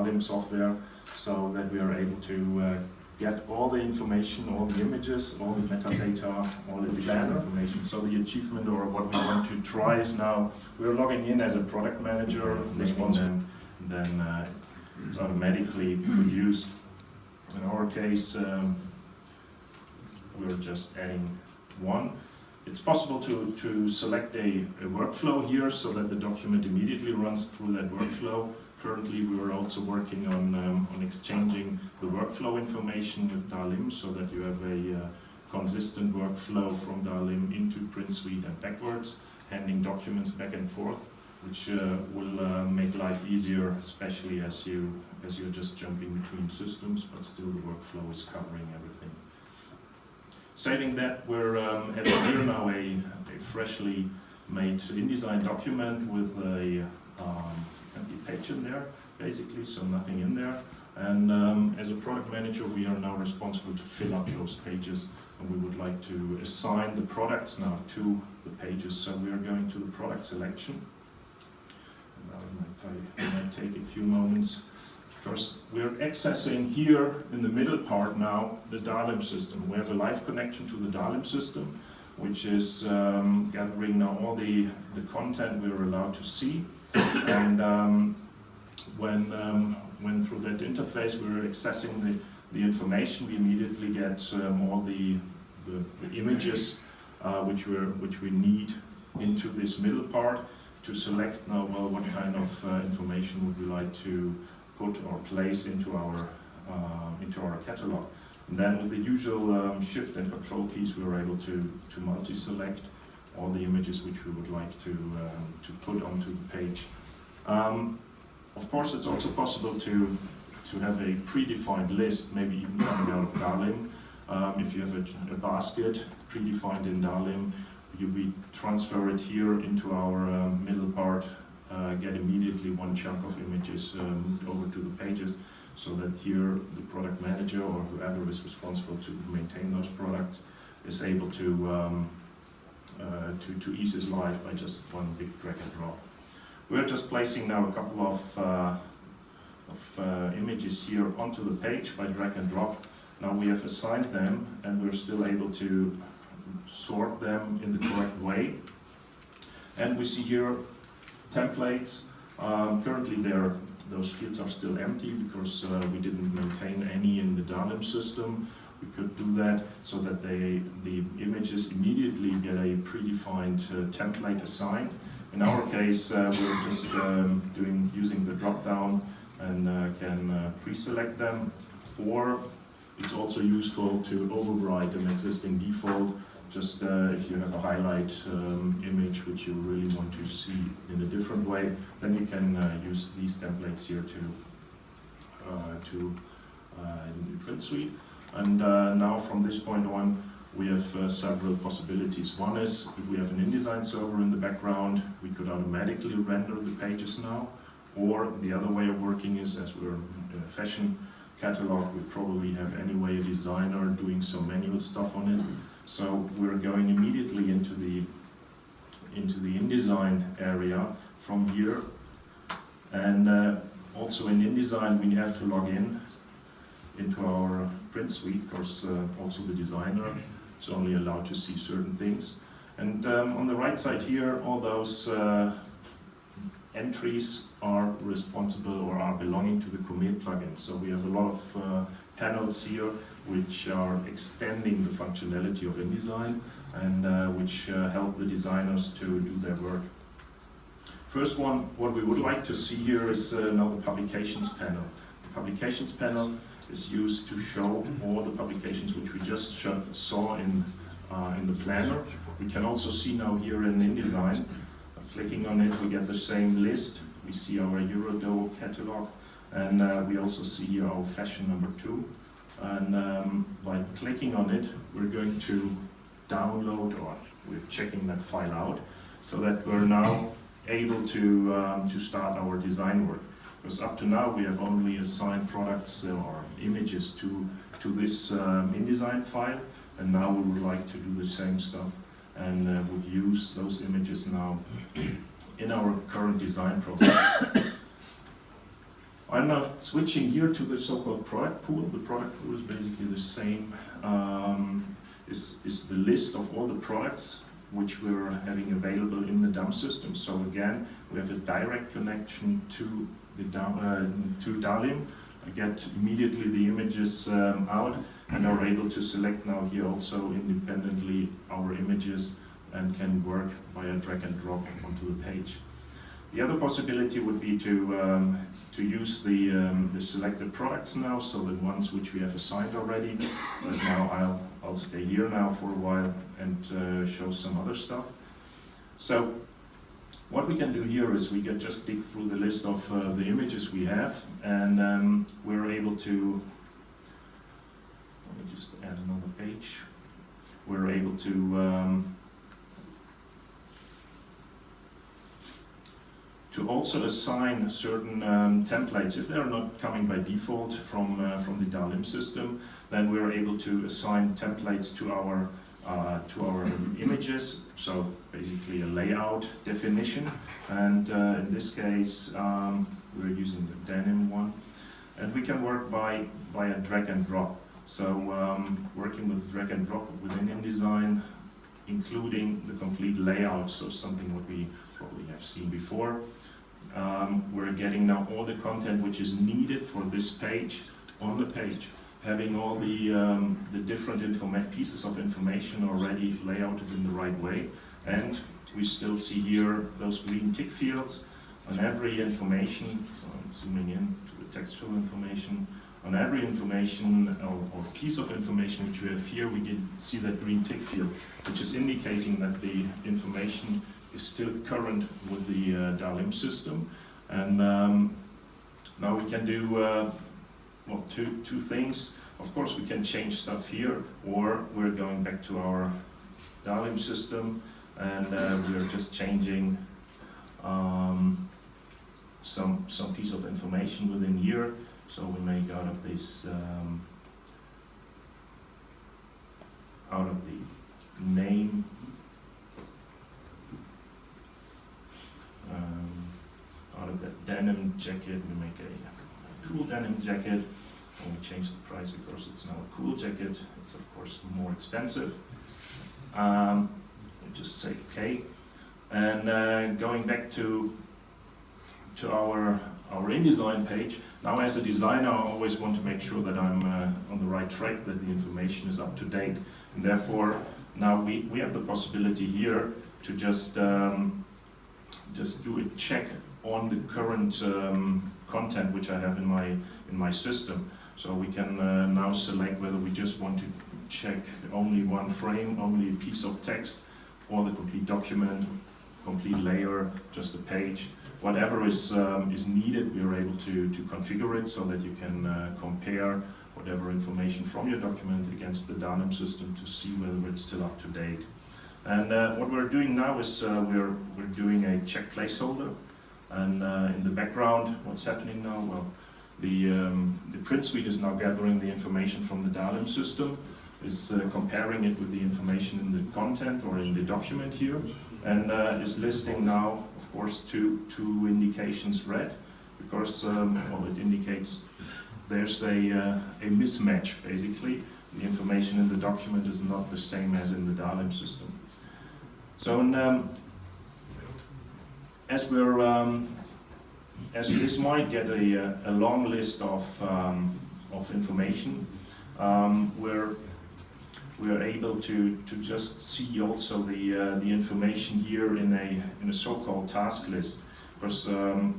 Darlim software, so that we are able to get all the information, all the images, all the metadata, all the design information. So the achievement, or what we want to try, is now we're logging in as a product manager, then it's automatically produced. In our case, we're just adding one. It's possible to select a workflow here so that the document immediately runs through that workflow. Currently, we are also working on exchanging the workflow information with Darlim, so that you have a consistent workflow from Darlim into Priint and backwards, handing documents back and forth, which will make life easier, especially as you're just jumping between systems, but still the workflow is covering everything. Saving that, we're having here now a freshly made InDesign document with a empty page in there, basically, so nothing in there. And as a product manager, we are now responsible to fill up those pages, and we would like to assign the products now to the pages. So we are going to the product selection. And now it might take a few moments, because we're accessing here in the middle part now the Darlim system. We have a live connection to the Darlim system, which is gathering now all the content we're allowed to see. And when through that interface we're accessing the information, we immediately get all the images which we need into this middle part to select now, well, what kind of information would we like to put or place into our catalog. And then with the usual shift and control keys, we were able to multi-select all the images which we would like to put onto the page. Of course, it's also possible to have a predefined list, maybe even coming out of Darlim. If you have a basket predefined in Darlim, we transfer it here into our middle part, get immediately one chunk of images moved over to the pages, so that here the product manager or whoever is responsible to maintain those products is able to ease his life by just one big drag and drop. We're just placing now a couple of images here onto the page by drag and drop. Now we have assigned them, and we're still able to sort them in the correct way. And we see here templates. Currently those fields are still empty because we didn't maintain any in the Darlim system. We could do that so that the images immediately get a predefined template assigned. In our case, we're just using the drop-down and can pre-select them, or it's also useful to override an existing default. Just if you have a highlight image which you really want to see in a different way, then you can use these templates here in Priint. And now from this point on, we have several possibilities. One is, if we have an InDesign server in the background, we could automatically render the pages now. Or the other way of working is, as we're in a fashion catalog, we probably have anyway a designer doing some manual stuff on it. So we're going immediately into the InDesign area from here. And also in InDesign, we have to log in into our Priint suite, because also the designer is only allowed to see certain things. And on the right side here, all those entries are responsible or are belonging to the commit plugin. So we have a lot of panels here which are extending the functionality of InDesign and which help the designers to do their work. First one, what we would like to see here is now the publications panel. The publications panel is used to show all the publications which we just saw in the planner. We can also see now here in InDesign, clicking on it, we get the same list. We see our EURODUO catalog, and we also see our fashion #2. And by clicking on it, we're going to download, or we're checking that file out, so that we're now able to start our design work. Because up to now we have only assigned products or images to this InDesign file, and now we would like to do the same stuff and would use those images now in our current design process. I'm now switching here to the so-called product pool. The product pool is basically the same, is the list of all the products which we're having available in the DAM system. So again, we have a direct connection to the to Dalim. I get immediately the images out and are able to select now here also independently our images and can work via drag and drop onto the page. The other possibility would be to use the selected products now, so the ones which we have assigned already. But now I'll stay here now for a while and show some other stuff. So what we can do here is we can just dig through the list of the images we have, and we're able to, let me just add another page. We're able to also assign certain templates. If they're not coming by default from the Dalim system, then we're able to assign templates to our images. So basically a layout definition, and in this case we're using the denim one, and we can work by a drag and drop. So working with drag and drop within InDesign, including the complete layout, so something what we probably have seen before. We're getting now all the content which is needed for this page on the page, having all the different pieces of information already layouted in the right way, and we still see here those green tick fields on every information. So I'm zooming in to the textual information. On every information or piece of information which we have here, we can see that green tick field, which is indicating that the information is still current with the Dalim system. And now we can do well, two things. Of course, we can change stuff here, or we're going back to our Dalim system and we're just changing some piece of information within here. So we make out of this, out of the name, out of that denim jacket, we make a cool denim jacket, and we change the price because it's now a cool jacket. It's of course more expensive. We just say okay, and going back to our InDesign page. Now, as a designer, I always want to make sure that I'm on the right track, that the information is up to date, and therefore now we have the possibility here to just do a check on the current content which I have in my system. So we can now select whether we just want to check only one frame, only a piece of text, or the complete document, complete layer, just a page. Whatever is needed, we are able to configure it so that you can compare whatever information from your document against the Dalim system to see whether it's still up to date. And what we're doing now is we're doing a check placeholder. And in the background, what's happening now? Well, the print suite is now gathering the information from the Dalim system, is comparing it with the information in the content or in the document here, and is listing now, of course, two indications red, because well, it indicates there's a mismatch, basically. The information in the document is not the same as in the Dalim system. So as this might get a long list of information, we're able to just see also the information here in a so-called task list. Because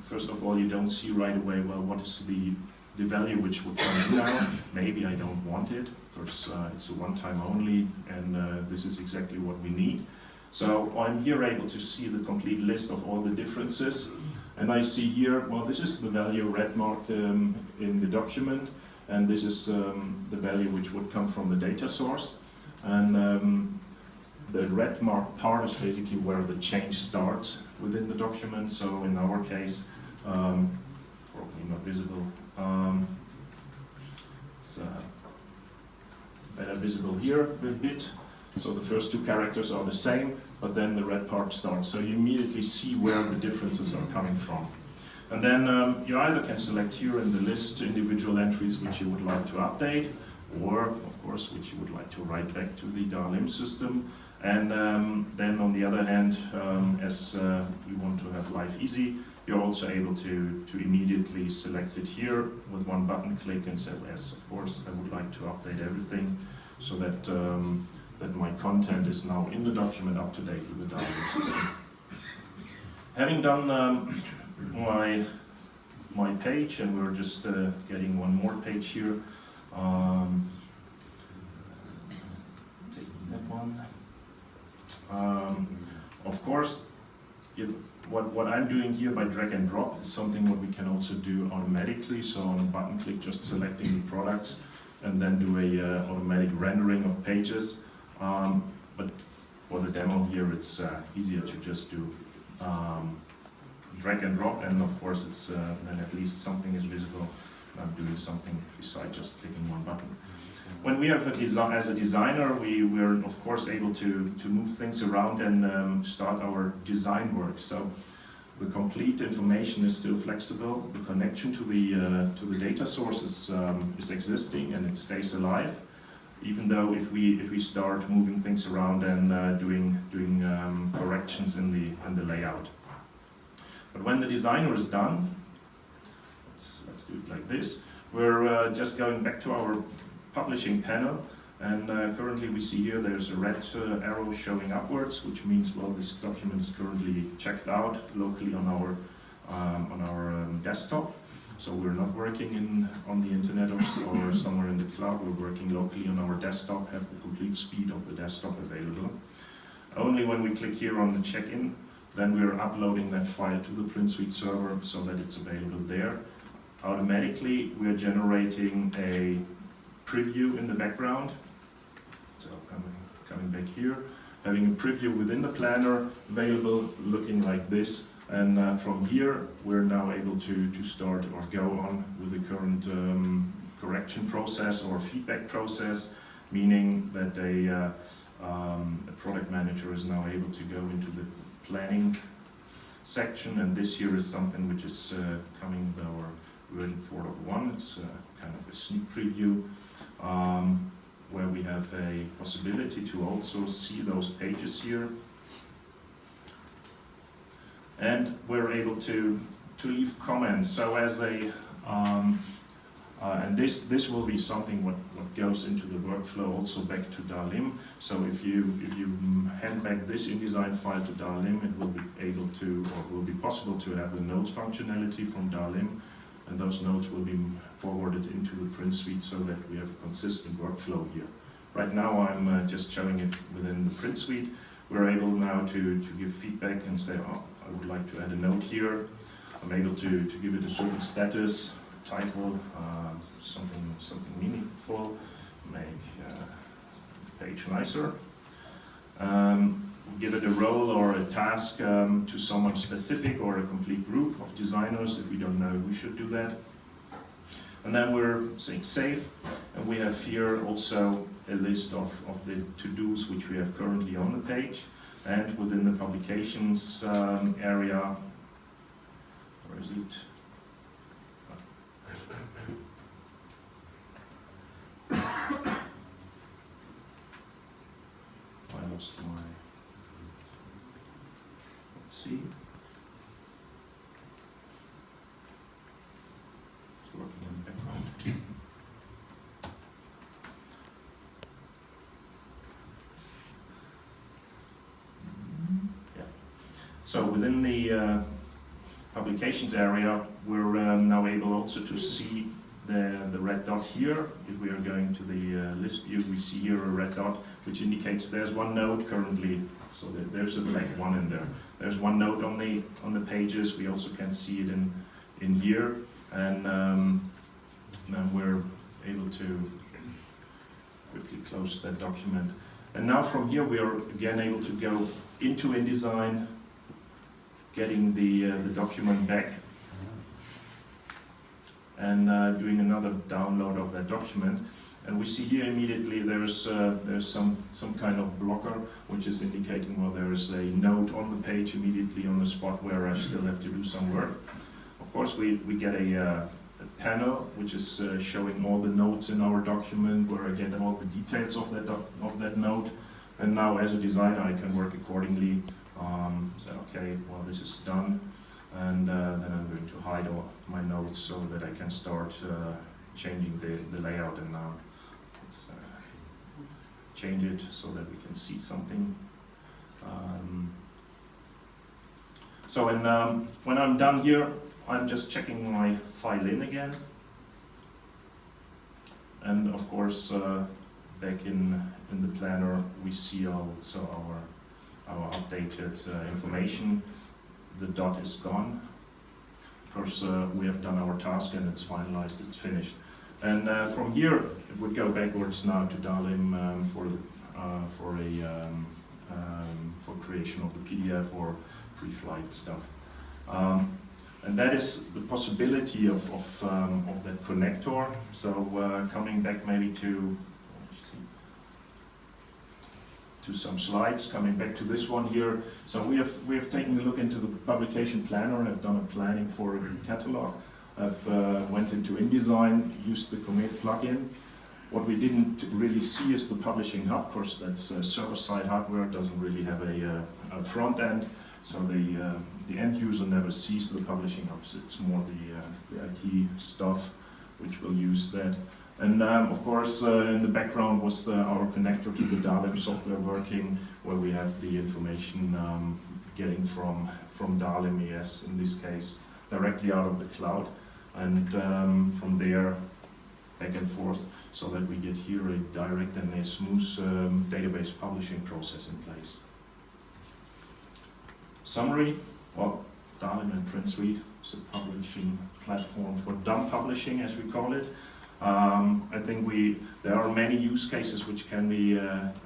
first of all, you don't see right away, well, what is the value which would come in now. Maybe I don't want it, because it's a one-time only, and this is exactly what we need. So I'm here able to see the complete list of all the differences, and I see here, well, this is the value red marked in the document, and this is the value which would come from the data source. And the red marked part is basically where the change starts within the document. So in our case, probably not visible. It's better visible here a bit. So the first two characters are the same, but then the red part starts. So you immediately see where the differences are coming from. And then you either can select here in the list individual entries which you would like to update, or of course which you would like to write back to the DALIM system. And then on the other hand, as we want to have life easy, you're also able to immediately select it here with one button click and say, yes, of course, I would like to update everything so that, that my content is now in the document up to date with the DALIM system. Having done my page, and we're just getting one more page here. Taking that one. Of course, what I'm doing here by drag and drop is something what we can also do automatically. So on a button click, just selecting the products and then do a automatic rendering of pages. But for the demo here, it's easier to just do drag and drop, and of course it's then at least something is visible. I'm doing something besides just clicking one button. When we have as a designer, we're of course able to move things around and start our design work. So the complete information is still flexible. The connection to the data source is existing and it stays alive. Even though if we start moving things around and doing corrections in the layout. But when the designer is done, let's do it like this. We're just going back to our publishing panel, and currently we see here there's a red arrow showing upwards, which means, well, this document is currently checked out locally on our desktop. So we're not working on the internet or somewhere in the cloud. We're working locally on our desktop, have the complete speed of the desktop available. Only when we click here on the check-in, then we're uploading that file to the Print Suite server so that it's available there. Automatically, we're generating a preview in the background. So coming back here, having a preview within the planner available, looking like this. And from here, we're now able to start or go on with the current correction process or feedback process, meaning that a product manager is now able to go into the planning section, and this here is something which is coming with our version 4.1. It's kind of a sneak preview where we have a possibility to also see those pages here. And we're able to leave comments. So as a and this will be something what goes into the workflow also back to DALIM. So if you hand back this InDesign file to DALIM, it will be able to, or will be possible to have the notes functionality from DALIM, and those notes will be forwarded into the Print Suite so that we have a consistent workflow here. Right now I'm just showing it within the Print Suite. We're able now to give feedback and say, oh, I would like to add a note here. I'm able to give it a certain status, title, something meaningful, make the page nicer. Give it a role or a task to someone specific or a complete group of designers if we don't know we should do that. And then we're saying save, and we have here also a list of the to-dos which we have currently on the page. And within the publications area, where is it? I lost my, let's see. It's working in the background. So within the publications area, we're now able also to see the red dot here. If we are going to the list view, we see here a red dot, which indicates there's one node currently. So there's a black one in there. There's one node on the pages. We also can see it in here, and then we're able to quickly close that document. And now from here, we are again able to go into InDesign, getting the document back, and doing another download of that document. And we see here immediately there's some kind of blocker which is indicating, well, there is a note on the page immediately on the spot where I still have to do some work. Of course, we get a panel which is showing all the nodes in our document, where I get all the details of that node. And now, as a designer, I can work accordingly. Say, okay, well, this is done, and then I'm going to hide all my nodes so that I can start changing the layout. And now let's change it so that we can see something. So when I'm done here, I'm just checking my file in again. And of course, back in the planner, we see also our updated information. The dot is gone. Of course, we have done our task and it's finalized, it's finished. And from here, it would go backwards now to Dalim for creation of the PDF or pre-flight stuff. And that is the possibility of that connector. So coming back maybe to some slides, coming back to this one here. So we have taken a look into the publication planner and have done a planning for a catalog. I've went into InDesign, used the Comet plugin. What we didn't really see is the publishing hub. Of course, that's server-side hardware, doesn't really have a front end, so the end user never sees the publishing hubs. It's more the IT stuff which will use that. And of course, in the background was our connector to the Dalim software working, where we have the information getting from Dalim ES, in this case, directly out of the cloud, and from there back and forth, so that we get here a direct and a smooth database publishing process in place. Summary, well, Dalim and Priint Suite is a publishing platform for dumb publishing, as we call it. I think there are many use cases which can be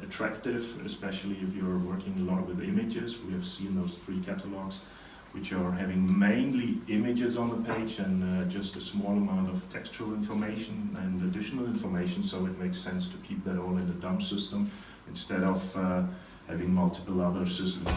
attractive, especially if you're working a lot with images. We have seen those 3 catalogs, which are having mainly images on the page and just a small amount of textual information and additional information, so it makes sense to keep that all in the dumb system instead of having multiple other systems.